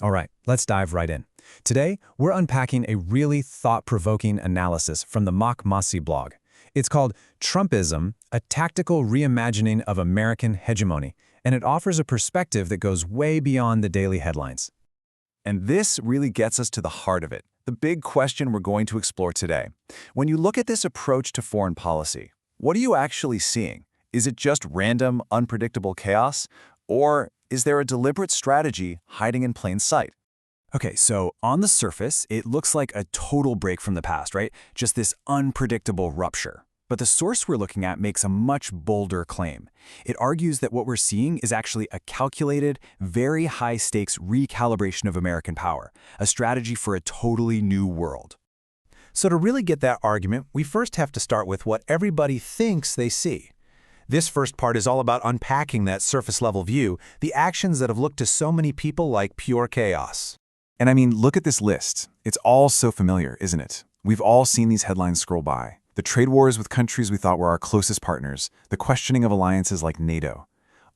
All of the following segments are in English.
All right, let's dive right in. Today, we're unpacking a really thought-provoking analysis from the Mock Mossy blog. It's called Trumpism, a tactical reimagining of American hegemony, and it offers a perspective that goes way beyond the daily headlines. And this really gets us to the heart of it, the big question we're going to explore today. When you look at this approach to foreign policy, what are you actually seeing? Is it just random, unpredictable chaos? Or is there a deliberate strategy hiding in plain sight? Okay, so on the surface, it looks like a total break from the past, right? Just this unpredictable rupture. But the source we're looking at makes a much bolder claim. It argues that what we're seeing is actually a calculated, very high-stakes recalibration of American power, a strategy for a totally new world. So to really get that argument, we first have to start with what everybody thinks they see. This first part is all about unpacking that surface-level view, the actions that have looked to so many people like pure chaos. And I mean, look at this list. It's all so familiar, isn't it? We've all seen these headlines scroll by. The trade wars with countries we thought were our closest partners, the questioning of alliances like NATO.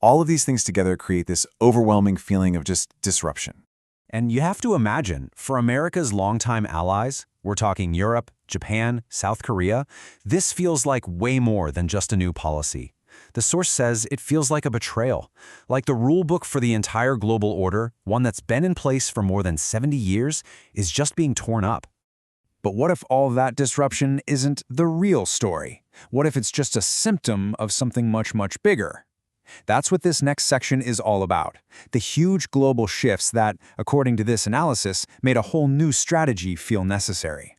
All of these things together create this overwhelming feeling of just disruption. And you have to imagine, for America's longtime allies, we're talking Europe, Japan, South Korea, this feels like way more than just a new policy. The source says it feels like a betrayal, like the rule book for the entire global order, one that's been in place for more than 70 years, is just being torn up. But what if all that disruption isn't the real story? What if it's just a symptom of something much, much bigger? That's what this next section is all about. The huge global shifts that, according to this analysis, made a whole new strategy feel necessary.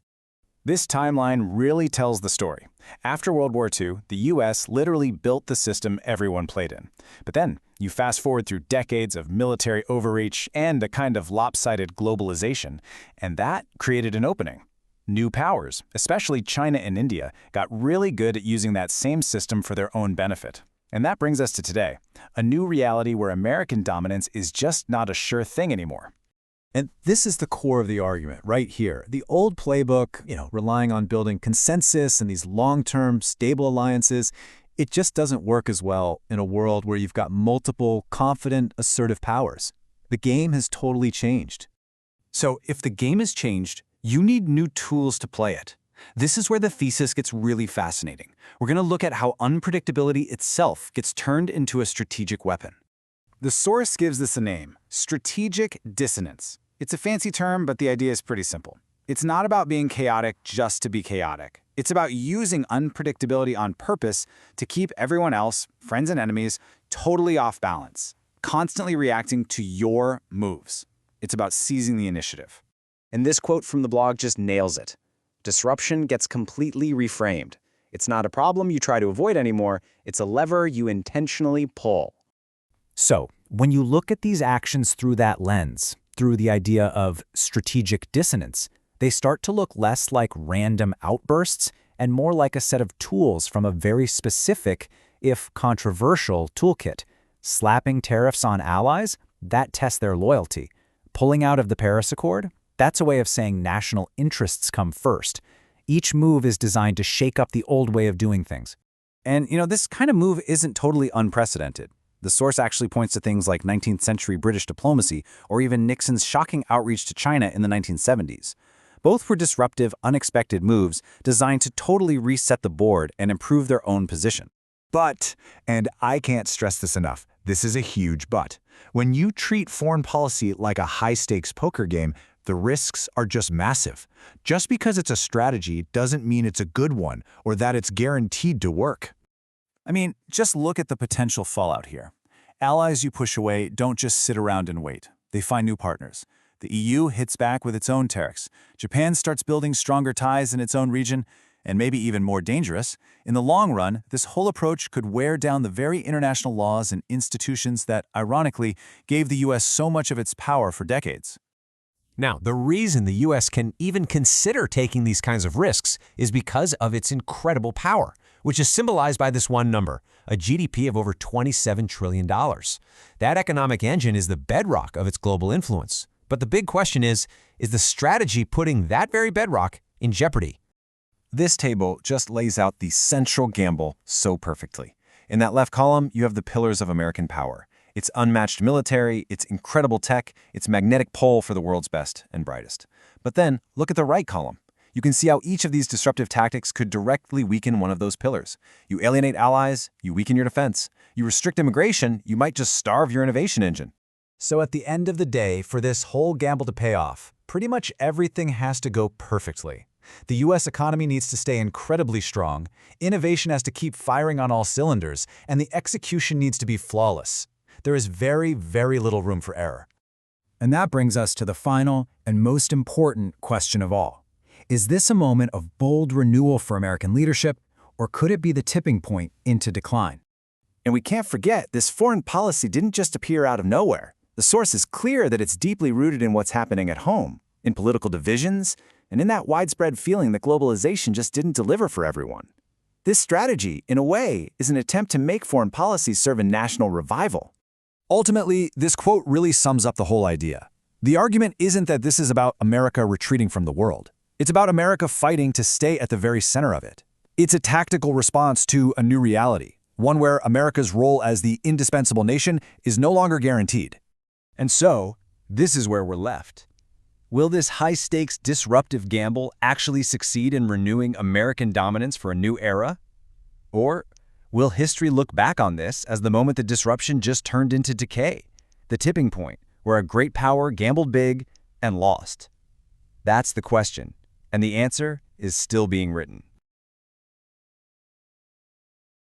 This timeline really tells the story. After World War II, the US literally built the system everyone played in. But then, you fast forward through decades of military overreach and a kind of lopsided globalization, and that created an opening. New powers, especially China and India, got really good at using that same system for their own benefit. And that brings us to today, a new reality where American dominance is just not a sure thing anymore. And this is the core of the argument right here. The old playbook, relying on building consensus and these long-term, stable alliances, it just doesn't work as well in a world where you've got multiple, confident, assertive powers. The game has totally changed. So if the game has changed, you need new tools to play it. This is where the thesis gets really fascinating. We're going to look at how unpredictability itself gets turned into a strategic weapon. The source gives this a name, strategic dissonance. It's a fancy term, but the idea is pretty simple. It's not about being chaotic just to be chaotic. It's about using unpredictability on purpose to keep everyone else, friends and enemies, totally off balance, constantly reacting to your moves. It's about seizing the initiative. And this quote from the blog just nails it. Disruption gets completely reframed. It's not a problem you try to avoid anymore, it's a lever you intentionally pull. So, when you look at these actions through that lens, through the idea of strategic dissonance, they start to look less like random outbursts and more like a set of tools from a very specific, if controversial, toolkit. Slapping tariffs on allies, that tests their loyalty. Pulling out of the Paris Accord, that's a way of saying national interests come first. Each move is designed to shake up the old way of doing things. And, this kind of move isn't totally unprecedented. The source actually points to things like 19th century British diplomacy or even Nixon's shocking outreach to China in the 1970s. Both were disruptive, unexpected moves designed to totally reset the board and improve their own position. But, and I can't stress this enough, this is a huge but. When you treat foreign policy like a high-stakes poker game, the risks are just massive. Just because it's a strategy doesn't mean it's a good one or that it's guaranteed to work. I mean, just look at the potential fallout here. Allies you push away don't just sit around and wait. They find new partners. The EU hits back with its own tariffs. Japan starts building stronger ties in its own region, and maybe even more dangerous. In the long run, this whole approach could wear down the very international laws and institutions that, ironically, gave the US so much of its power for decades. Now, the reason the U.S. can even consider taking these kinds of risks is because of its incredible power, which is symbolized by this one number, a GDP of over $27 trillion. That economic engine is the bedrock of its global influence. But the big question is the strategy putting that very bedrock in jeopardy? This table just lays out the central gamble so perfectly. In that left column, you have the pillars of American power. Its unmatched military, its incredible tech, its magnetic pull for the world's best and brightest. But then, look at the right column. You can see how each of these disruptive tactics could directly weaken one of those pillars. You alienate allies, you weaken your defense. You restrict immigration, you might just starve your innovation engine. So at the end of the day, for this whole gamble to pay off, pretty much everything has to go perfectly. The US economy needs to stay incredibly strong, innovation has to keep firing on all cylinders, and the execution needs to be flawless. There is very, very little room for error. And that brings us to the final and most important question of all. Is this a moment of bold renewal for American leadership, or could it be the tipping point into decline? And we can't forget, this foreign policy didn't just appear out of nowhere. The source is clear that it's deeply rooted in what's happening at home, in political divisions, and in that widespread feeling that globalization just didn't deliver for everyone. This strategy, in a way, is an attempt to make foreign policies serve a national revival. Ultimately, this quote really sums up the whole idea. The argument isn't that this is about America retreating from the world. It's about America fighting to stay at the very center of it. It's a tactical response to a new reality, one where America's role as the indispensable nation is no longer guaranteed. And so, this is where we're left. Will this high-stakes disruptive gamble actually succeed in renewing American dominance for a new era? Or will history look back on this as the moment the disruption just turned into decay, the tipping point where a great power gambled big and lost? That's the question, and the answer is still being written.